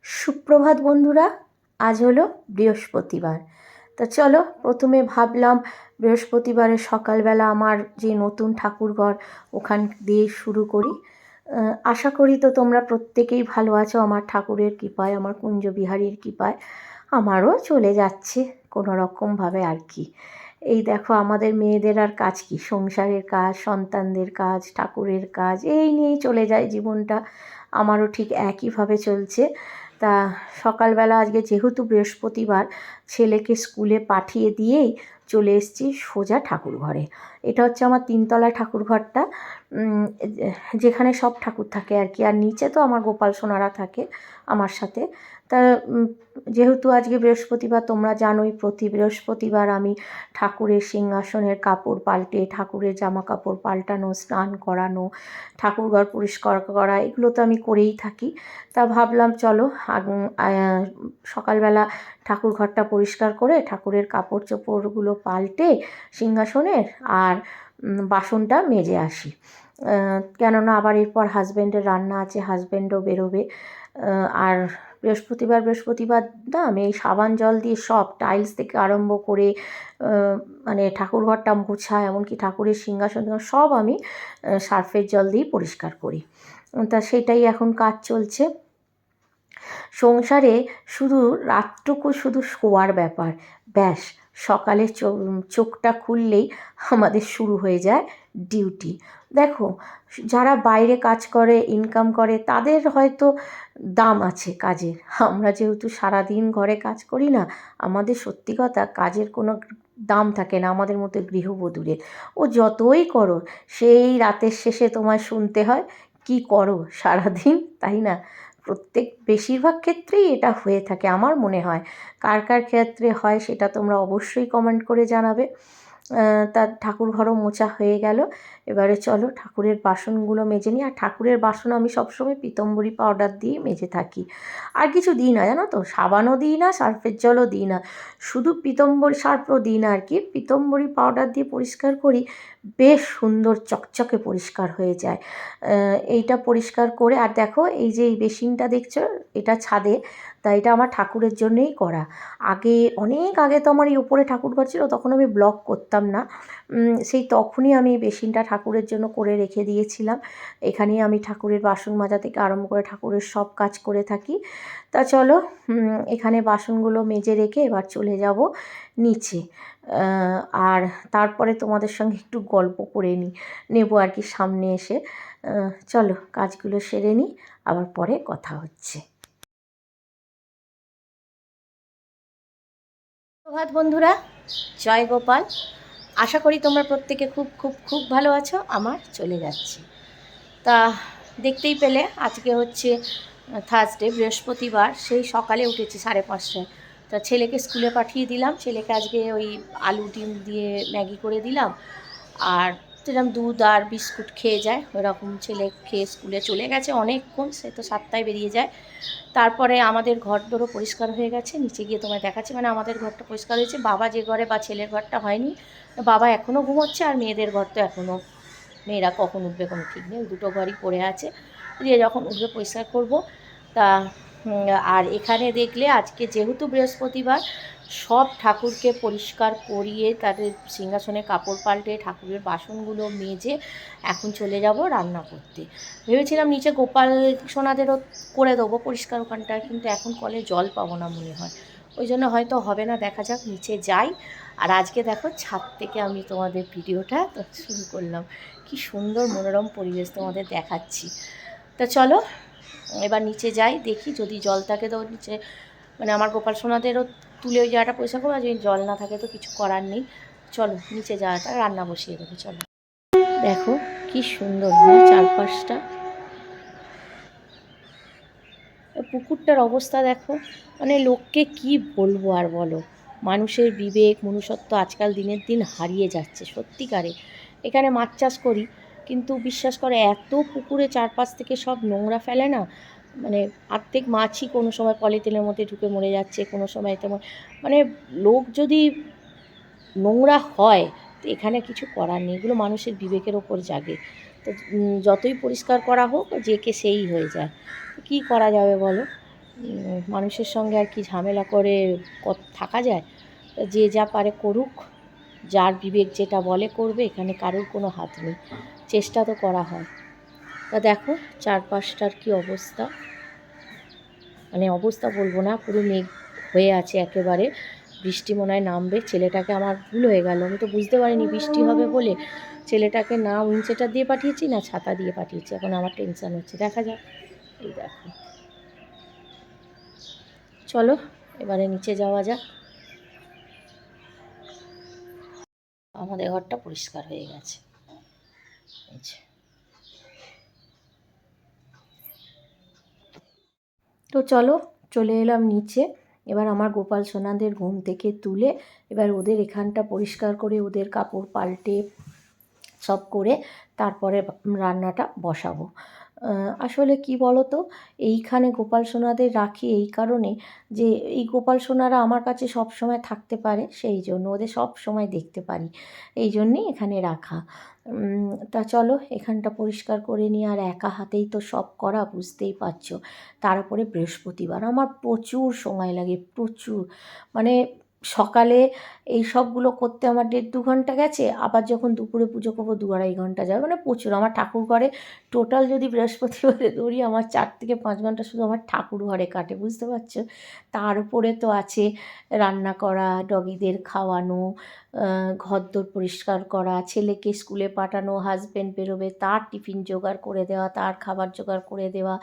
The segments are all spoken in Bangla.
সুপ্রভাত বন্ধুরা, আজ হলো বৃহস্পতিবার। তা চলো প্রথমে ভাবলাম বৃহস্পতিবারের সকালবেলা আমার যে নতুন ঠাকুরঘর ওখান দিয়ে শুরু করি। আশা করি তো তোমরা প্রত্যেকেই ভালো আছো আমার ঠাকুরের কৃপায়, আমার কুঞ্জবিহারীর কৃপায়। আমারও চলে যাচ্ছে কোনো রকমভাবে আর কি। এই দেখো আমাদের মেয়েদের আর কাজ কি, সংসারের কাজ, সন্তানদের কাজ, ঠাকুরের কাজ, এই নিয়েই চলে যায় জীবনটা। আমারও ঠিক একইভাবে চলছে। তা সকালবেলা আজকে যেহেতু বৃহস্পতিবার, ছেলেকে স্কুলে পাঠিয়ে দিয়েই চলে এসেছি সোজা ঠাকুর ঘরে। এটা হচ্ছে আমার তিনতলায় ঠাকুর ঘরটা, যেখানে সব ঠাকুর থাকে আর কি। আর নিচে তো আমার গোপাল সোনারা থাকে আমার সাথে। তা যেহেতু আজকে বৃহস্পতিবার, তোমরা জানোই প্রতি বৃহস্পতিবার আমি ঠাকুরের সিংহাসনের কাপড় পাল্টে, ঠাকুরের জামা কাপড় পাল্টানো, স্নান করানো, ঠাকুরঘর পরিষ্কার করা, এগুলো তো আমি করেই থাকি। তা ভাবলাম চলো সকালবেলা ঠাকুর ঘরটা পরিষ্কার করে ঠাকুরের কাপড় চোপড়গুলো পাল্টে সিংহাসনের আর বাসনটা মেজে আসি। কেননা আবার এরপর হাজব্যান্ডের রান্না আছে, হাজব্যান্ডও বেরোবে। আর বৃহস্পতিবার না, আমি এই সাবান জল দিয়ে সব টাইলস থেকে আরম্ভ করে মানে ঠাকুরঘরটা মোছা, এমনকি ঠাকুরের সিংহাসন সব আমি সার্ফের জল দিয়েই পরিষ্কার করি। তা সেটাই এখন কাজ চলছে। সংসারে শুধু রাতটুকু শুধু শোয়ার ব্যাপার, ব্যাস সকালে চোখটা খুললেই আমাদের শুরু হয়ে যায় ডিউটি। দেখো, যারা বাইরে কাজ করে, ইনকাম করে, তাদের হয়তো দাম আছে কাজের। আমরা যেহেতু সারাদিন ঘরে কাজ করি না, আমাদের সত্যি কথা কাজের কোনো দাম থাকে না আমাদের মতো গৃহবধূদের। ও যতই করো, সেই রাতের শেষে তোমায় শুনতে হয় কি করো সারাদিন, তাই না? বেশিরভাগ ক্ষেত্রেই এটা হয়ে থাকে আমার মনে হয়। কার কার ক্ষেত্রে হয় সেটা তোমরা অবশ্যই কমেন্ট করে জানাবে। তার ঠাকুরঘরও মোছা হয়ে গেল। এবারে চলো ঠাকুরের বাসনগুলো মেজে নিই। আর ঠাকুরের বাসন আমি সবসময় পীতম্বরী পাউডার দিয়ে মেজে থাকি, আর কিছু দিই না, জানো তো, সাবানও দিই না, সার্ফের জলও দিই না, শুধু পীতম্বরী, সার্ফও দিই না আর কি, পীতম্বরী পাউডার দিয়ে পরিষ্কার করি। বেশ সুন্দর চকচকে পরিষ্কার হয়ে যায়। এইটা পরিষ্কার করে, আর দেখো এই যে এই বেসিনটা দেখছো, এটা ছাদে, তা এটা আমার ঠাকুরের জন্যেই করা। অনেক আগে তো আমার এই উপরে ঠাকুরঘর ছিল, তখন আমি ব্লগ করতাম না। সেই তখনই আমি এই বেসিনটা ঠাকুরের জন্য করে রেখে দিয়েছিলাম। এখানেই আমি ঠাকুরের বাসন মাজা থেকে আরম্ভ করে ঠাকুরের সব কাজ করে থাকি। তা চলো এখানে বাসনগুলো মেজে রেখে এবার চলে যাব নিচে। আর তারপরে তোমাদের সঙ্গে একটু গল্প করে নেব আর কি সামনে এসে। চলো কাজগুলো সেরে নিই, আবার পরে কথা হচ্ছে। প্রভাত বন্ধুরা, জয় গোপাল। আশা করি তোমরা প্রত্যেকে খুব খুব খুব ভালো আছো। আমার চলে যাচ্ছে। তা দেখতেই পেলে আজকে হচ্ছে থার্সডে, বৃহস্পতিবার। সেই সকালে উঠেছি 5:30টায়। তা ছেলেকে স্কুলে পাঠিয়ে দিলাম। ছেলেকে আজকে ওই আলু ডিম দিয়ে ম্যাগি করে দিলাম, আর যেরকম দুধ আর বিস্কুট খেয়ে যায় ওরকম ছেলে খেয়ে স্কুলে চলে গেছে অনেকক্ষণ। সে তো 7টায় বেরিয়ে যায়। তারপরে আমাদের ঘর দোরও পরিষ্কার হয়ে গেছে, নিচে গিয়ে তোমায় দেখাচ্ছি। মানে আমাদের ঘরটা পরিষ্কার হয়েছে, বাবা যে ঘরে বা ছেলের ঘরটা হয়নি। বাবা এখনও ঘুমোচ্ছে, আর মেয়েদের ঘর তো এখনও, মেয়েরা কখন উঠবে কোনো ঠিক নেই, ওই দুটো ঘরই পড়ে আছে। দিয়ে যখন উঠবে পরিষ্কার করব। তা আর এখানে দেখলে আজকে যেহেতু বৃহস্পতিবার, সব ঠাকুরকে পরিষ্কার করিয়ে তাদের সিংহাসনে কাপড় পাল্টে ঠাকুরের বাসনগুলো মেজে এখন চলে যাব রান্না করতে। ভেবেছিলাম নিচে গোপাল সোনাদেরও করে দেবো পরিষ্কার ওখানটা, কিন্তু এখন কলে জল পাবো না মনে হয়, ওই জন্য হয়তো হবে না, দেখা যাক, নিচে যাই। আর আজকে দেখো ছাদ থেকে আমি তোমাদের ভিডিওটা তো শুরু করলাম, কি সুন্দর মনোরম পরিবেশ তোমাদের দেখাচ্ছি। তা চলো এবার নিচে যাই, দেখি যদি জল থাকে তো নিচে, মানে আমার গোপাল সোনাদেরও তুলে ওই জায়গাটা পয়সা করবো, আর যদি জল না থাকে তো কিছু করার নেই। চলো নিচে যাওয়াটা রান্না বসিয়ে দেবো। চলো দেখো কি সুন্দর চারপাশটা, পুকুরটার অবস্থা দেখো। মানে লোককে কি বলবো আর বলো, মানুষের বিবেক মনুষ্যত্ব আজকাল দিনের দিন হারিয়ে যাচ্ছে সত্যিকারে। এখানে মাছ চাষ করি, কিন্তু বিশ্বাস করে এত পুকুরে চারপাশ থেকে সব নোংরা ফেলে না, মানে অর্ধেক মাছই কোনো সময় পলিথিনের মধ্যে ঢুকে মরে যাচ্ছে, কোনো সময় তেমন, মানে লোক যদি নোংরা হয় তো এখানে কিছু করার নেই, এগুলো মানুষের বিবেকের ওপর জাগে। তো যতই পরিষ্কার করা হোক যে কে সেই হয়ে যায়, কী করা যাবে বলো। মানুষের সঙ্গে আর কি ঝামেলা করে থাকা যায়? যে যা পারে করুক, যার বিবেক যেটা বলে করবে, এখানে কারোর কোনো হাত নেই, চেষ্টা তো করা হয়। তা দেখো চারপাশটার কি অবস্থা, মানে অবস্থা বলবো না, পুরো মেঘ হয়ে আছে একেবারে, বৃষ্টি মনে হয় নামবে। ছেলেটাকে আমার ভুল হয়ে গেল, আমি তো বুঝতে পারিনি বৃষ্টি হবে বলে, ছেলেটাকে না উইন্ডশেটার দিয়ে পাঠিয়েছি না ছাতা দিয়ে পাঠিয়েছি, এখন আমার টেনশান হচ্ছে, দেখা যাক। এই দেখো, চলো এবারে নিচে যাওয়া যাক। আমাদের ঘরটা পরিষ্কার হয়ে গেছে। তো চলো চলে এলাম নিচে। এবার আমার গোপাল সোনাদের ঘুম থেকে তুলে এবার ওদের এখানটা পরিষ্কার করে ওদের কাপড় পাল্টে সব করে তারপরে রান্নাটা বসাবো। আসলে কি বলো তো, এইখানে গোপাল সোনাদের রাখি এই কারণে যে এই গোপাল সোনারা আমার কাছে সব সময় থাকতে পারে, সেই জন্য ওদের সব সময় দেখতে পারি, এই জন্যেই এখানে রাখা। তা চলো এখানটা পরিষ্কার করে নিয়ে, আর একা হাতেই তো সব করা বুঝতেই পারছো, তার উপরে বৃহস্পতিবার আমার প্রচুর সময় লাগে, প্রচুর, মানে সকালে এই সবগুলো করতে আমার 1.5-2 ঘন্টা গেছে, আবার যখন দুপুরে পুজো করবো 2-2.5 ঘন্টা যাবে, মানে প্রচুর। আমার ঠাকুর ঘরে টোটাল যদি বৃহস্পতিবারে ধরি, আমার 4 থেকে 5 ঘন্টা শুধু আমার ঠাকুর ঘরে কাটে, বুঝতে পারছো। তার উপরে তো আছে রান্না করা, ডগিদের খাওয়ানো, ঘরদোর পরিষ্কার করা, ছেলেকে স্কুলে পাঠানো, হাজব্যান্ড বেরোবে তার টিফিন জোগাড় করে দেওয়া, তার খাবার জোগাড় করে দেওয়া,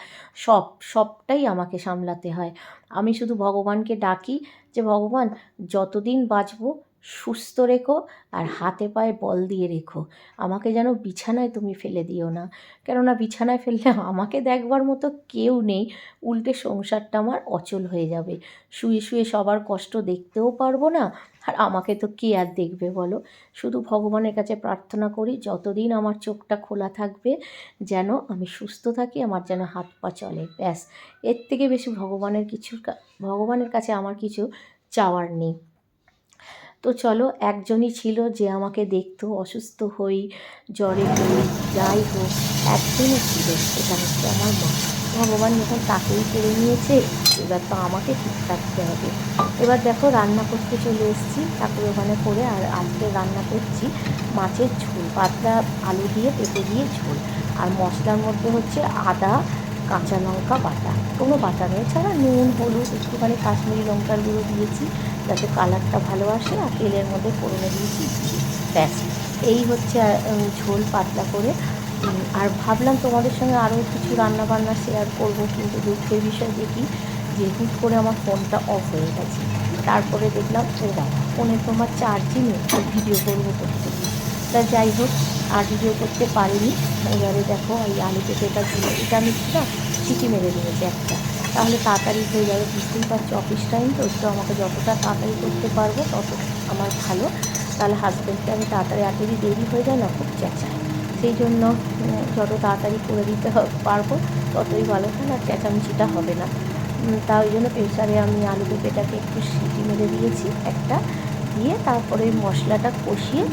সবটাই আমাকে সামলাতে হয়। আমি শুধু ভগবানকে ডাকি যে ভগবান যতদিন বাঁচবো সুস্থ রেখো, আর হাতে পায়ে বল দিয়ে রেখো, আমাকে যেন বিছানায় তুমি ফেলে দিও না, কেননা বিছানায় ফেললে আমাকে দেখবার মতো কেউ নেই, উল্টে সংসারটা আমার অচল হয়ে যাবে, শুয়ে শুয়ে সবার কষ্ট দেখতেও পারবো না, আর আমাকে তো কে আর দেখবে বলো। শুধু ভগবানের কাছে প্রার্থনা করি যতদিন আমার চোখটা খোলা থাকবে যেন আমি সুস্থ থাকি, আমার যেন হাত পা চলে, ব্যাস। এর থেকে বেশি ভগবানের কাছে আমার কিছু চাওয়ার নেই। তো চলো, একজনই ছিল যে আমাকে দেখতো, অসুস্থ হই, জ্বরে পড়ি, যাই হোক, একজনই ছিল, সেটা হচ্ছে আমার মা। ভগবান যখন তাকেই কেড়ে নিয়েছে, এবার তো আমাকে ঠিক থাকতে হবে। এবার দেখো রান্না করতে চলে এসেছি ঠাকুর ওখানে করে, আর আজকে রান্না করছি মাছের ঝোল, পাতলা আলু দিয়ে পেঁপে দিয়ে ঝোল, আর মশলার মধ্যে হচ্ছে আদা, কাঁচা লঙ্কা বাটা, কোনো বাটা নেই, ছাড়া নুন হলুদ একটুখানি কাশ্মীরি লঙ্কার গুঁড়ো দিয়েছি যাতে কালারটা ভালো আসে, আর তেলের মধ্যে ফোড়নে দিয়েছি, ব্যাস। এই হচ্ছে ঝোল পাতলা করে। আর ভাবলাম তোমাদের সঙ্গে আরও কিছু রান্নাবান্না শেয়ার করব, কিন্তু দুঃখের বিষয় দেখি যে হুট করে আমার ফোনটা অফ হয়ে গেছে, তারপরে দেখলাম ও বাবা, ফোনে তো আমার চার্জই নেই ভিডিও করবো করতে গিয়ে। তা যাই হোক, আর ভিডিও করতে পারিনি। এবারে দেখো এই আলু পেঁপেটা ছিল, এটা আমি না সিটি মেরে দিয়েছি একটা, তাহলে তাড়াতাড়ি হয়ে যাবে, বুঝতেই পারছি অফিস টাইম তো, একটু আমাকে যতটা তাড়াতাড়ি করতে পারবো তত আমার ভালো, তাহলে হাজব্যান্ডকে আমি তাড়াতাড়ি যদি দেরি হয়ে যায় না খুব চেঁচায়, সেই জন্য যত তাড়াতাড়ি করে দিতে পারবো ততই ভালো, তাহলে আর চেঁচামেচিটা হবে না। তা ওই জন্য প্রেসারে আমি আলু পেঁপেটাকে একটু সিটি মেরে দিয়েছি একটা, দিয়ে তারপরে মশলাটা কষিয়ে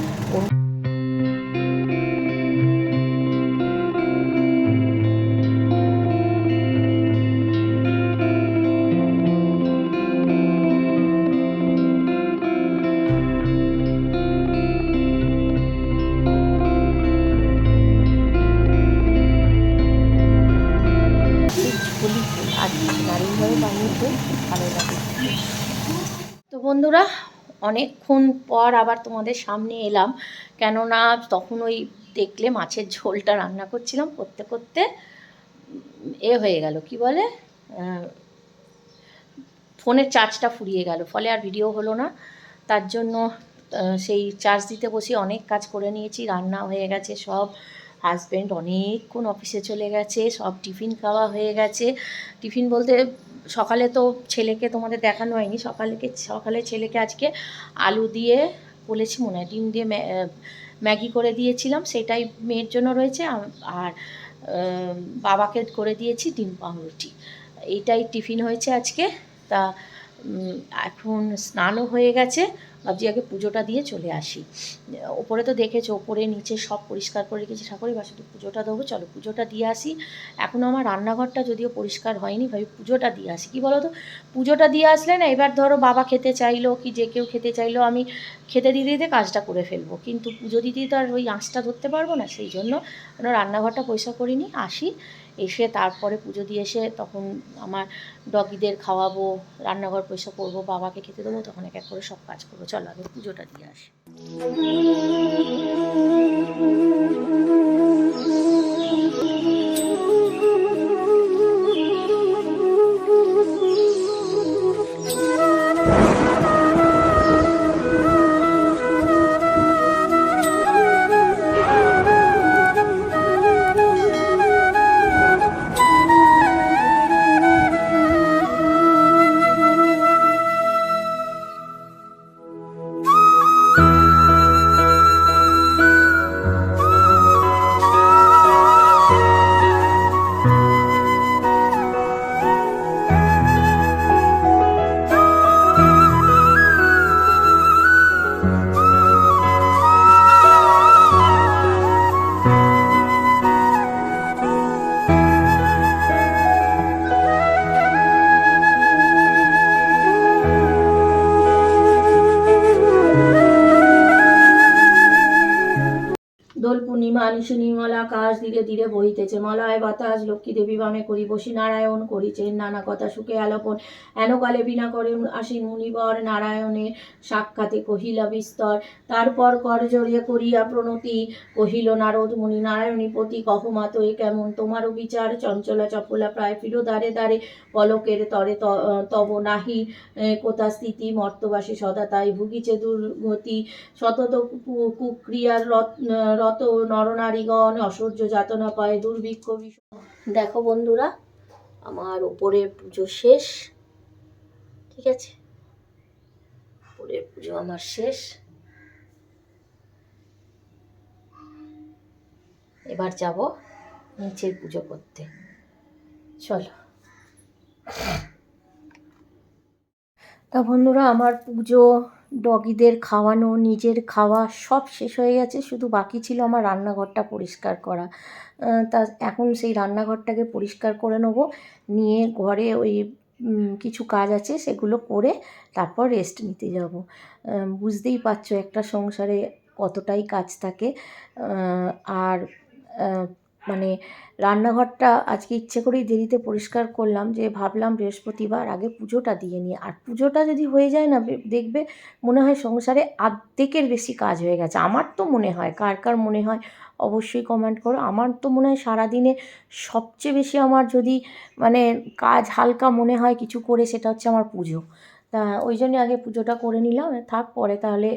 ঝোলি ফুল আর নারীভাবে বানিয়েছে, ভালো লাগে। তো বন্ধুরা, অনেকক্ষণ পর আবার তোমাদের সামনে এলাম, কেননা তখন ওই দেখলে মাছের ঝোলটা রান্না করছিলাম, করতে করতে হয়ে গেল কি বলে, ফোনের চার্জটা ফুরিয়ে গেল, ফলে আর ভিডিও হলো না। তার জন্য সেই চার্জ দিতে বসে অনেক কাজ করে নিয়েছি, রান্না হয়ে গেছে সব, হাজব্যান্ড অনেকক্ষণ অফিসে চলে গেছে, সব টিফিন খাওয়া হয়ে গেছে। টিফিন বলতে সকালে তো ছেলেকে তোমাদের দেখানো হয়নি, সকালে ছেলেকে আজকে আলু দিয়ে বলেছি মনে হয়, ডিম দিয়ে ম্যাগি করে দিয়েছিলাম, সেটাই মেয়ের জন্য রয়েছে, আর বাবাকে করে দিয়েছি ডিম পাউরুটি, এইটাই টিফিন হয়েছে আজকে। তা এখন স্নানও হয়ে গেছে, ভাবছি আগে পুজোটা দিয়ে চলে আসি। ওপরে তো দেখেছো, ওপরে নিচে সব পরিষ্কার করে রেখেছি ঠাকুরের, বা শুধু পুজোটা দেবো। চলো পুজোটা দিয়ে আসি। এখনও আমার রান্নাঘরটা যদিও পরিষ্কার হয়নি, ভাবি পুজোটা দিয়ে আসি। কী বলো তো, পুজোটা দিয়ে আসলে না, এবার ধরো বাবা খেতে চাইলো কি যে কেউ খেতে চাইলো, আমি খেতে দিতে দিতে কাজটা করে ফেলবো, কিন্তু পুজো দিতেই তো আর ওই আঁচটা ধরতে পারবো না। সেই জন্য রান্নাঘরটা পরিষ্কার করিনি, আসি এসে তারপরে পুজো দিয়ে এসে তখন আমার ডগিদের খাওয়াবো, রান্নাঘর পরিষ্কার করবো, বাবাকে খেতে দেবো, তখন এক এক করে সব কাজ করবো। চলো আগে পুজোটা দিয়ে আসি। দোল পূর্ণিমা নিশি নির্মল আকাশ ধীরে ধীরে বহিতেছে, মলয় বাতাস লক্ষ্মী দেবী বামে করি বসি, নারায়ণ করিছেন নানা কথা সুখে আলাপন, এনকালে বিনা করে আসিন মুনিবর, নারায়ণের সাক্ষাতে কহিলা বিস্তর, তারপর কর জড়িয়ে করিয়া প্রণতি, কহিল নারদ মুনি নারায়ণী পতি, কহ মাত এ কেমন তোমারও বিচার, চঞ্চলা চপলা প্রায় ফিরো দ্বারে দ্বারে, পলকের তরে তব নাহি কোথা স্থিতি, মর্তবাসী সদা তাই ভুগিছে দুর্গতি, সতত কুক্রিয়ার রত নরনারীগণ, অসহ্য যাতনা পায় দুর্ভিক্ষ ভীষণ। দেখো বন্ধুরা, আমার ওপরের পুজো শেষ, ঠিক আছে, ওপরের পুজো আমার শেষ। এবার যাব নিচের পুজো করতে, চলো। তা বন্ধুরা, আমার পুজো, ডগিদের খাওয়ানো, নিজের খাওয়া সব শেষ হয়ে গেছে, শুধু বাকি ছিল আমার রান্নাঘরটা পরিষ্কার করা। তা এখন সেই রান্নাঘরটাকে পরিষ্কার করে নেবো, নিয়ে ঘরে ওই কিছু কাজ আছে সেগুলো করে তারপর রেস্ট নিতে যাব। বুঝতেই পারছো একটা সংসারে কতটাই কাজ থাকে। আর মানে রান্নাঘরটা আজকে ইচ্ছে করেই দেরিতে পরিষ্কার করলাম, যে ভাবলাম বৃহস্পতিবার আগে পুজোটা দিয়ে নিই, আর পুজোটা যদি হয়ে যায় না, দেখবে মনে হয় সংসারে অর্ধেকের বেশি কাজ হয়ে গেছে। আমার তো মনে হয়, কার কার মনে হয় অবশ্যই কমেন্ট করো। আমার তো মনে হয় সারাদিনে সবচেয়ে বেশি আমার যদি মানে কাজ হালকা মনে হয় কিছু করে, সেটা হচ্ছে আমার পুজো। তা ওই জন্যে আগে পুজোটা করে নিলাম, থাক পরে তাহলে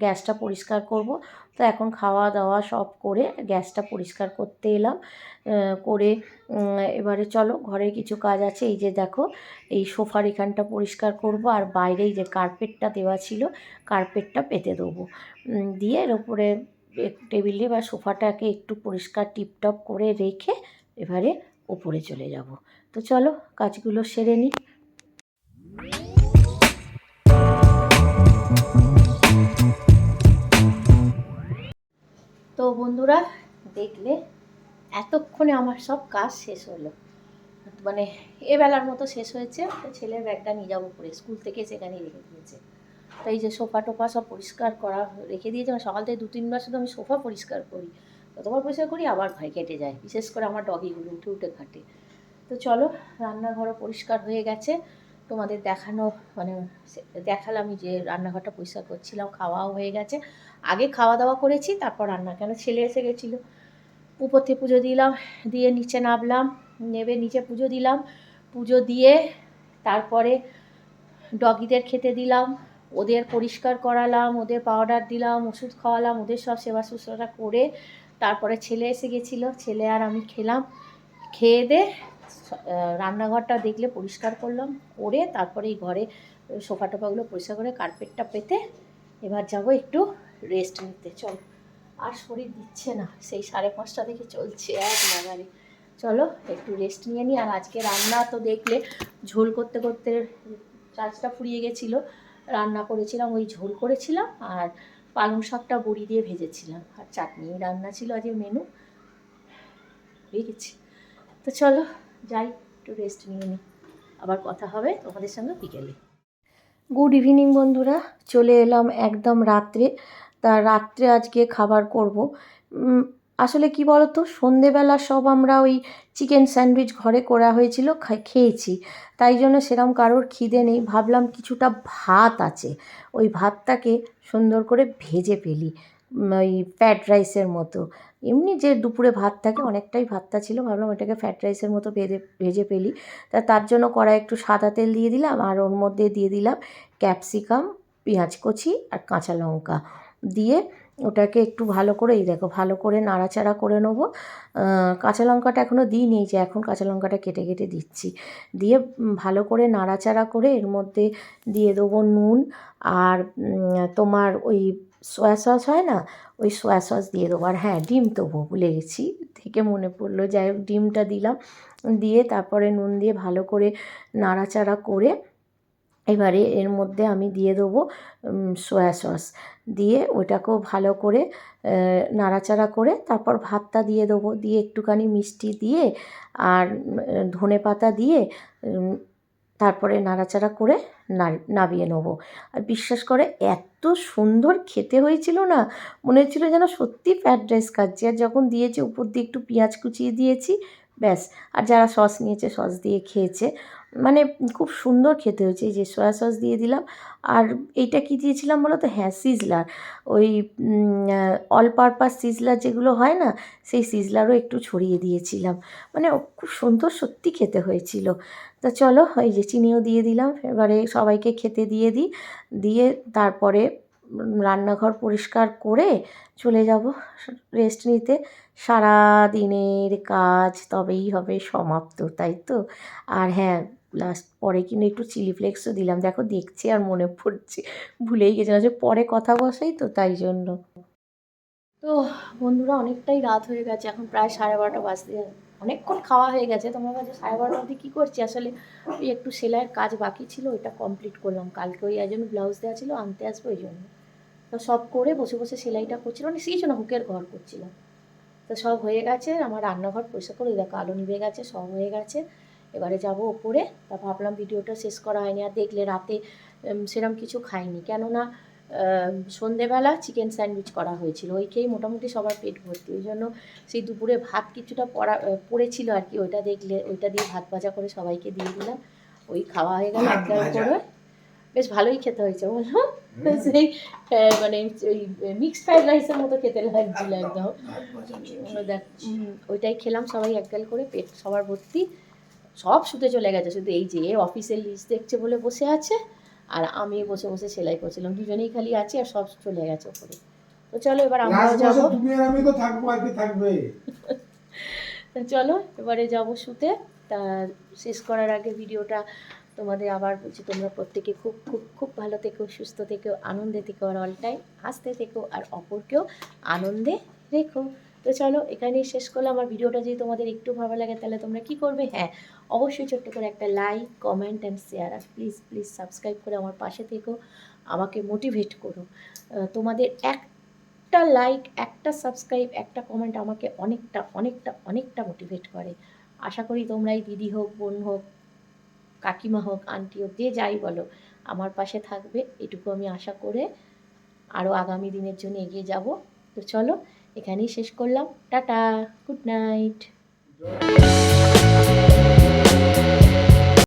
গ্যাসটা পরিষ্কার করব। তো এখন খাওয়া দাওয়া সব করে গ্যাসটা পরিষ্কার করতে এলাম, করে এবারে চলো ঘরে কিছু কাজ আছে। এই যে দেখো, এই সোফার এখানটা পরিষ্কার করব, আর বাইরেই যে কার্পেটটা দেওয়া ছিল কার্পেটটা পেতে দেবো, দিয়ে এর উপরে টেবিলে বা সোফাটাকে একটু পরিষ্কার টিপটপ করে রেখে এবারে ওপরে চলে যাব। তো চলো কাজগুলো সেরে নিই। তো বন্ধুরা, দেখলে এতক্ষণে আমার সব কাজ শেষ হলো, মানে এবেলার মতো শেষ হয়েছে। তো ছেলের ব্যাগটা নিয়ে যাবো পরে, স্কুল থেকে সেখানেই রেখে দিয়েছে। তো এই যে সোফা টোফা সব পরিষ্কার করা রেখে দিয়েছে, সকাল থেকে 2-3 বার শুধু আমি সোফা পরিষ্কার করি, যতবার পরিষ্কার করি আবার ভয় কেটে যায়, বিশেষ করে আমার ডগিগুলো উঠে উঠে ঘাটে। তো চলো, রান্নাঘরও পরিষ্কার হয়ে গেছে, তোমাদের দেখানো মানে দেখালামই যে রান্নাঘরটা পরিষ্কার করছিলাম, খাওয়াও হয়ে গেছে। আগে খাওয়া দাওয়া করেছি, তারপর রান্না, কেন ছেলে এসে গেছিলো। উপর থেকে পুজো দিলাম, দিয়ে নিচে নামলাম, নেবে নিচে পুজো দিলাম, পুজো দিয়ে তারপরে ডগিদের খেতে দিলাম, ওদের পরিষ্কার করালাম, ওদের পাউডার দিলাম, ওষুধ খাওয়ালাম, ওদের সব সেবা শুশ্রূষা করে তারপরে ছেলে এসে গেছিলো, ছেলে আর আমি খেলাম, খেয়ে দে রান্নাঘরটা দেখলে পরিষ্কার করলাম, করে তারপরে এই ঘরে সোফা টোফাগুলো পরিষ্কার করে কার্পেটটা পেতে এবার যাব একটু রেস্ট নিতে। চল, আর শরীর দিচ্ছে না, সেই 5:30 থেকে চলছে এক নাগারে। চলো একটু রেস্ট নিয়ে নিই। আর আজকে রান্না তো দেখলে ঝোল করতে করতে চার্জটা ফুরিয়ে গেছিলো। রান্না করেছিলাম, ওই ঝোল করেছিলাম আর পালং শাকটা বড়ি দিয়ে ভেজেছিলাম আর চাটনি রান্না ছিল আজকে মেনু হয়ে গেছে। তো চলো যাই, একটু রেস্ট নিয়ে নিই, আবার কথা হবে তোমাদের সঙ্গে বিকেলে। গুড ইভিনিং বন্ধুরা, চলে এলাম একদম রাত্রে। তা রাত্রে আজকে খাবার করব। আসলে কি বলো তো, সন্ধেবেলা সব আমরা ওই চিকেন স্যান্ডউইচ ঘরে করা হয়েছিল, খেয়েছি। তাই জন্য সেরকম কারোর খিদে নেই। ভাবলাম কিছুটা ভাত আছে, ওই ভাতটাকে সুন্দর করে ভেজে ফেলি, ওই ফ্রায়েড রাইসের মতো। এমনি যে দুপুরে ভাত থাকে অনেকটাই ভাতটা ছিল, ভাবলাম ওটাকে ফ্রায়েড রাইসের মতো ভেজে ফেলি। তার জন্য কড়াই একটু সাদা তেল দিয়ে দিলাম আর ওর মধ্যে দিয়ে দিলাম ক্যাপসিকাম, পেঁয়াজ কুচি আর কাঁচা লঙ্কা দিয়ে ওটাকে একটু ভালো করে, এই দেখো, ভালো করে নাড়াচাড়া করে নেবো। কাঁচা লঙ্কাটা এখনও দিইনি, যে এখন কাঁচা লঙ্কাটা কেটে কেটে দিচ্ছি। দিয়ে ভালো করে নাড়াচাড়া করে এর মধ্যে দিয়ে দেবো নুন আর তোমার ওই সয়া সস হয় না, ওই সয়া সস দিয়ে দেবো। আর হ্যাঁ, ডিম দেবো, ভুলে গেছি, থেকে মনে পড়লো। যাই হোক, ডিমটা দিলাম, দিয়ে তারপরে নুন দিয়ে ভালো করে নাড়াচাড়া করে এবারে এর মধ্যে আমি দিয়ে দেবো সয়া সস, দিয়ে ওটাকেও ভালো করে নাড়াচাড়া করে তারপর ভাতটা দিয়ে দেবো, দিয়ে একটুখানি মিষ্টি দিয়ে আর ধনে পাতা দিয়ে তারপরে নাড়াচাড়া করে নামিয়ে নেবো। আর বিশ্বাস করে এত সুন্দর খেতে হয়েছিল না, মনে হচ্ছিল যেন সত্যি ফ্রায়েড রাইস খাচ্ছি। আর যখন দিয়েছে উপর দিয়ে একটু পেঁয়াজ কুচিয়ে দিয়েছি, ব্যাস। আর যারা সস নিয়েছে সস দিয়ে খেয়েছে, মানে খুব সুন্দর খেতে হয়েছে। এই যে সয়া সস দিয়ে দিলাম। আর এইটা কি দিয়েছিলাম বলো তো, হ্যাঁ, সিজলার, ওই অল পারপাস সিজলার যেগুলো হয় না, সেই সিজলারও একটু ছড়িয়ে দিয়েছিলাম। মানে খুব সুন্দর সত্যি খেতে হয়েছিল। তা চলো, এই যে চিনিও দিয়ে দিলাম। এবারে সবাইকে খেতে দিয়ে দিই, দিয়ে তারপরে রান্নাঘর পরিষ্কার করে চলে যাব রেস্ট নিতে। সারা দিনের কাজ তবেই হবে সমাপ্ত, তাই তো? আর হ্যাঁ, লাস্ট পরে কিন্তু একটু চিলি ফ্লেক্সও দিলাম। দেখো, দেখছি আর মনে পড়ছে, ভুলেই গেছিলাম যে পরে কথা বসাই তো, তাই জন্য। তো বন্ধুরা, অনেকটাই রাত হয়ে গেছে, এখন প্রায় 12:30 বাজতে, অনেকক্ষণ খাওয়া হয়ে গেছে। তোমরা কাছে 12:30 অবধি কী করছি, আসলে ওই একটু সেলাইয়ের কাজ বাকি ছিল, ওইটা কমপ্লিট করলাম। কালকে ওই একজন ব্লাউজ দেওয়া ছিল, আনতে আসবো, ওই জন্য তো সব করে বসে বসে সেলাইটা করছিলাম, মানে সেই জন্য হুকের ঘর করছিলাম। তো সব হয়ে গেছে, আমার রান্নাঘর পরিষ্কার করে দেখো, আলো নিভে গেছে, সব হয়ে গেছে। এবারে যাব ওপরে। তা ভাবলাম ভিডিওটা শেষ করা হয়নি, আর দেখলে রাতে সেরকম কিছু খাইনি, কেননা সন্ধেবেলা চিকেন স্যান্ডউইচ করা হয়েছিল, ওই খেয়েই মোটামুটি সবার পেট ভর্তি। ওই জন্য সেই দুপুরে ভাত কিছুটা পড়েছিল আর কি, ওইটা দেখলে ওইটা দিয়ে ভাত ভাজা করে সবাইকে দিয়ে দিলাম। ওই খাওয়া হয়ে গেল একগাল করে, বেশ ভালোই খেতে হয়েছে বলো। সেই মানে ওই মিক্সড ফ্রাইড রাইসের মতো খেতে লাগছিল একদম। দেখ, ওইটাই খেলাম সবাই একগাল করে, পেট সবার ভর্তি। সব শুতে চলে গেছে, শুধু এই যে অফিসের লিস্ট দেখছে বলে বসে আছে, আর আমি বসে বসে সেলাই করছিলাম, দুজনেই খালি আছি, আর সব চলে গেছে ওপরে। তো চলো এবার আমরাও যাবো, চলো এবারে যাবো শুতে। তা শেষ করার আগে ভিডিওটা তোমাদের আবার বলছি, তোমরা প্রত্যেকে খুব খুব খুব ভালো থেকো, সুস্থ থেকো, আনন্দে থেকো, আর অল টাইম হাসতে থেকো, আর অপরকেও আনন্দে রেখো। তো চলো এখানেই শেষ করলাম। আমার ভিডিওটা যদি তোমাদের একটু ভালো লাগে তাহলে তোমরা কি করবে, হ্যাঁ, অবশ্যই ছোট্ট করে একটা লাইক, কমেন্ট অ্যান্ড শেয়ার, আর প্লিজ প্লিজ সাবস্ক্রাইব করে আমার পাশে থেকো, আমাকে মোটিভেট করো। তোমাদের একটা লাইক, একটা সাবস্ক্রাইব, একটা কমেন্ট আমাকে অনেকটা অনেকটা অনেকটা মোটিভেট করে। আশা করি তোমরাই, দিদি হোক, বোন হোক, কাকিমা হোক, আন্টি হোক, যে যাই বলো, আমার পাশে থাকবে, এটুকু আমি আশা করে আরও আগামী দিনের জন্য এগিয়ে যাব। তো চলো এখানেই শেষ করলাম, টাটা, গুড নাইট।